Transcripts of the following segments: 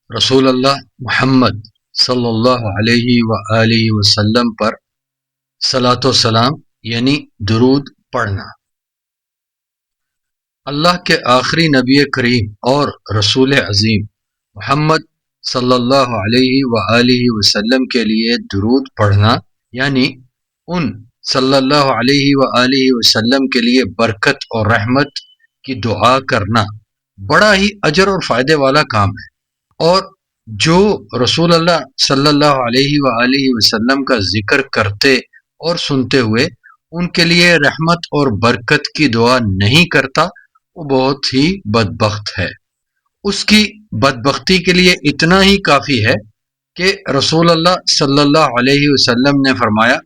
رسول اللہ محمد صلی اللہ علیہ وآلہ وسلم پر صلاۃ و سلام یعنی درود پڑھنا۔ اللہ کے آخری نبی کریم اور رسول عظیم محمد صلی اللہ علیہ وآلہ وسلم کے لیے درود پڑھنا یعنی ان صلی اللہ علیہ وآلہ وسلم کے لیے برکت اور رحمت کی دعا کرنا بڑا ہی اجر اور فائدے والا کام ہے، اور جو رسول اللہ صلی اللہ علیہ وآلہ وسلم کا ذکر کرتے اور سنتے ہوئے ان کے لیے رحمت اور برکت کی دعا نہیں کرتا وہ بہت ہی بدبخت ہے۔ اس کی بدبختی کے لیے اتنا ہی کافی ہے کہ رسول اللہ صلی اللہ علیہ وسلم نے فرمایا،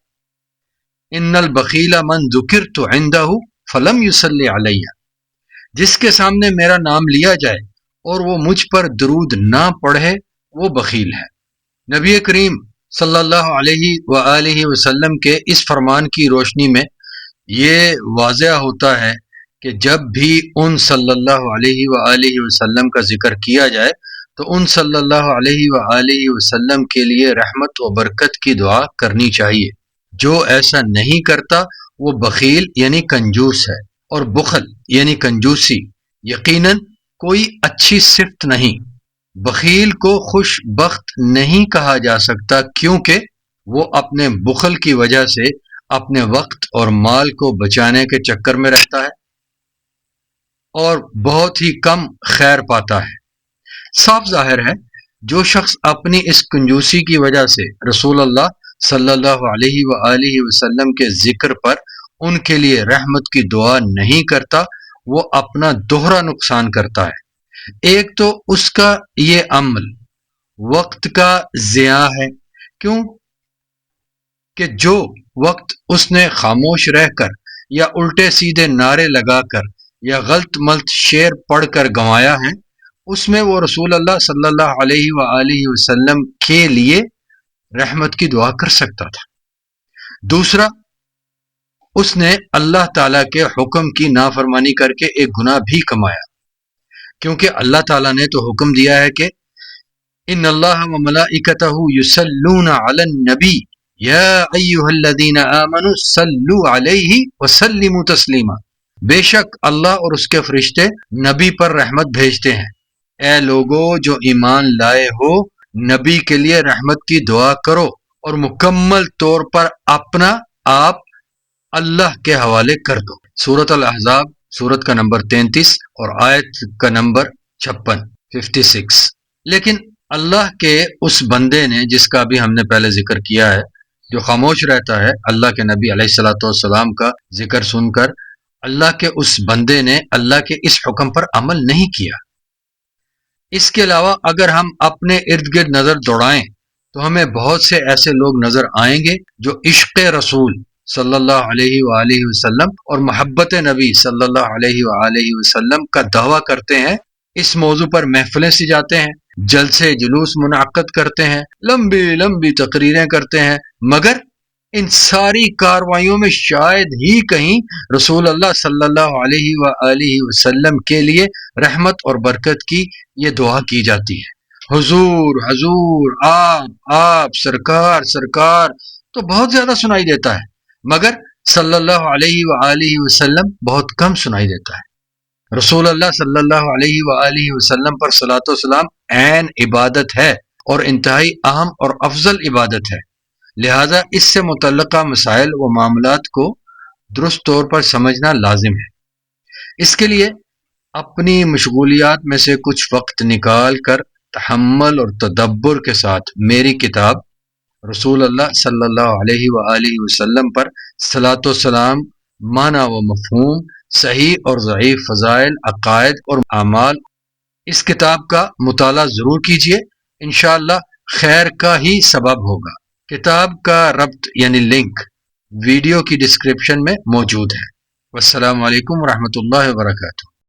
ان البخیل من ذکرت عندہ فلم یصلی علیہ، جس کے سامنے میرا نام لیا جائے اور وہ مجھ پر درود نہ پڑھے وہ بخیل ہے۔ نبی کریم صلی اللہ علیہ وآلہ وسلم کے اس فرمان کی روشنی میں یہ واضح ہوتا ہے کہ جب بھی ان صلی اللہ علیہ وآلہ وسلم کا ذکر کیا جائے تو ان صلی اللہ علیہ وآلہ وسلم کے لیے رحمت و برکت کی دعا کرنی چاہیے۔ جو ایسا نہیں کرتا وہ بخیل یعنی کنجوس ہے، اور بخل یعنی کنجوسی یقیناً کوئی اچھی صفت نہیں۔ بخیل کو خوش بخت نہیں کہا جا سکتا، کیونکہ وہ اپنے بخل کی وجہ سے اپنے وقت اور مال کو بچانے کے چکر میں رہتا ہے اور بہت ہی کم خیر پاتا ہے۔ صاف ظاہر ہے جو شخص اپنی اس کنجوسی کی وجہ سے رسول اللہ صلی اللہ علیہ وآلہ وسلم کے ذکر پر ان کے لیے رحمت کی دعا نہیں کرتا وہ اپنا دوہرا نقصان کرتا ہے۔ ایک تو اس کا یہ عمل وقت کا ضیاع ہے، کیوں کہ جو وقت اس نے خاموش رہ کر یا الٹے سیدھے نعرے لگا کر یا غلط ملت شعر پڑھ کر گنوایا ہے اس میں وہ رسول اللہ صلی اللہ علیہ وآلہ وسلم کے لیے رحمت کی دعا کر سکتا تھا۔ دوسرا، اس نے اللہ تعالیٰ کے حکم کی نافرمانی کر کے ایک گناہ بھی کمایا، کیونکہ اللہ تعالیٰ نے تو حکم دیا ہے کہ ان اللہ و ملائکتہ یصلون علی النبی یا ایھا الذین آمنوا صلوا علیہ وسلموا تسلیما، بے شک اللہ اور اس کے فرشتے نبی پر رحمت بھیجتے ہیں۔ اے لوگو جو ایمان لائے ہو نبی کے لیے رحمت کی دعا کرو اور مکمل طور پر اپنا آپ اللہ کے حوالے کر دو۔ سورۃ الاحزاب سورت کا نمبر 33 اور آیت کا نمبر 56۔ لیکن اللہ کے اس بندے نے، جس کا بھی ہم نے پہلے ذکر کیا ہے، جو خاموش رہتا ہے اللہ کے نبی علیہ الصلوۃ والسلام کا ذکر سن کر، اللہ کے اس بندے نے اللہ کے اس حکم پر عمل نہیں کیا۔ اس کے علاوہ اگر ہم اپنے ارد گرد نظر دوڑائیں تو ہمیں بہت سے ایسے لوگ نظر آئیں گے جو عشق رسول صلی اللہ علیہ وآلہ وسلم اور محبت نبی صلی اللہ علیہ وآلہ وسلم کا دعویٰ کرتے ہیں، اس موضوع پر محفلیں سجاتے ہیں، جلسے جلوس منعقد کرتے ہیں، لمبی لمبی تقریریں کرتے ہیں، مگر ان ساری کاروائیوں میں شاید ہی کہیں رسول اللہ صلی اللہ علیہ وآلہ وسلم کے لیے رحمت اور برکت کی یہ دعا کی جاتی ہے۔ حضور حضور، آپ سرکار سرکار تو بہت زیادہ سنائی دیتا ہے، مگر صلی اللہ علیہ وآلہ وسلم بہت کم سنائی دیتا ہے۔ رسول اللہ صلی اللہ علیہ وآلہ وسلم پر صلاۃ و سلام عین عبادت ہے اور انتہائی اہم اور افضل عبادت ہے، لہذا اس سے متعلقہ مسائل و معاملات کو درست طور پر سمجھنا لازم ہے۔ اس کے لیے اپنی مشغولیات میں سے کچھ وقت نکال کر تحمل اور تدبر کے ساتھ میری کتاب رسول اللہ صلی اللہ علیہ وآلہ وسلم پر صلاۃ و سلام، معنی و مفہوم، صحیح اور ضعیف فضائل، عقائد اور اعمال، اس کتاب کا مطالعہ ضرور کیجیے، انشاءاللہ خیر کا ہی سبب ہوگا۔ کتاب کا ربط یعنی لنک ویڈیو کی ڈسکرپشن میں موجود ہے۔ والسلام علیکم ورحمۃ اللہ وبرکاتہ۔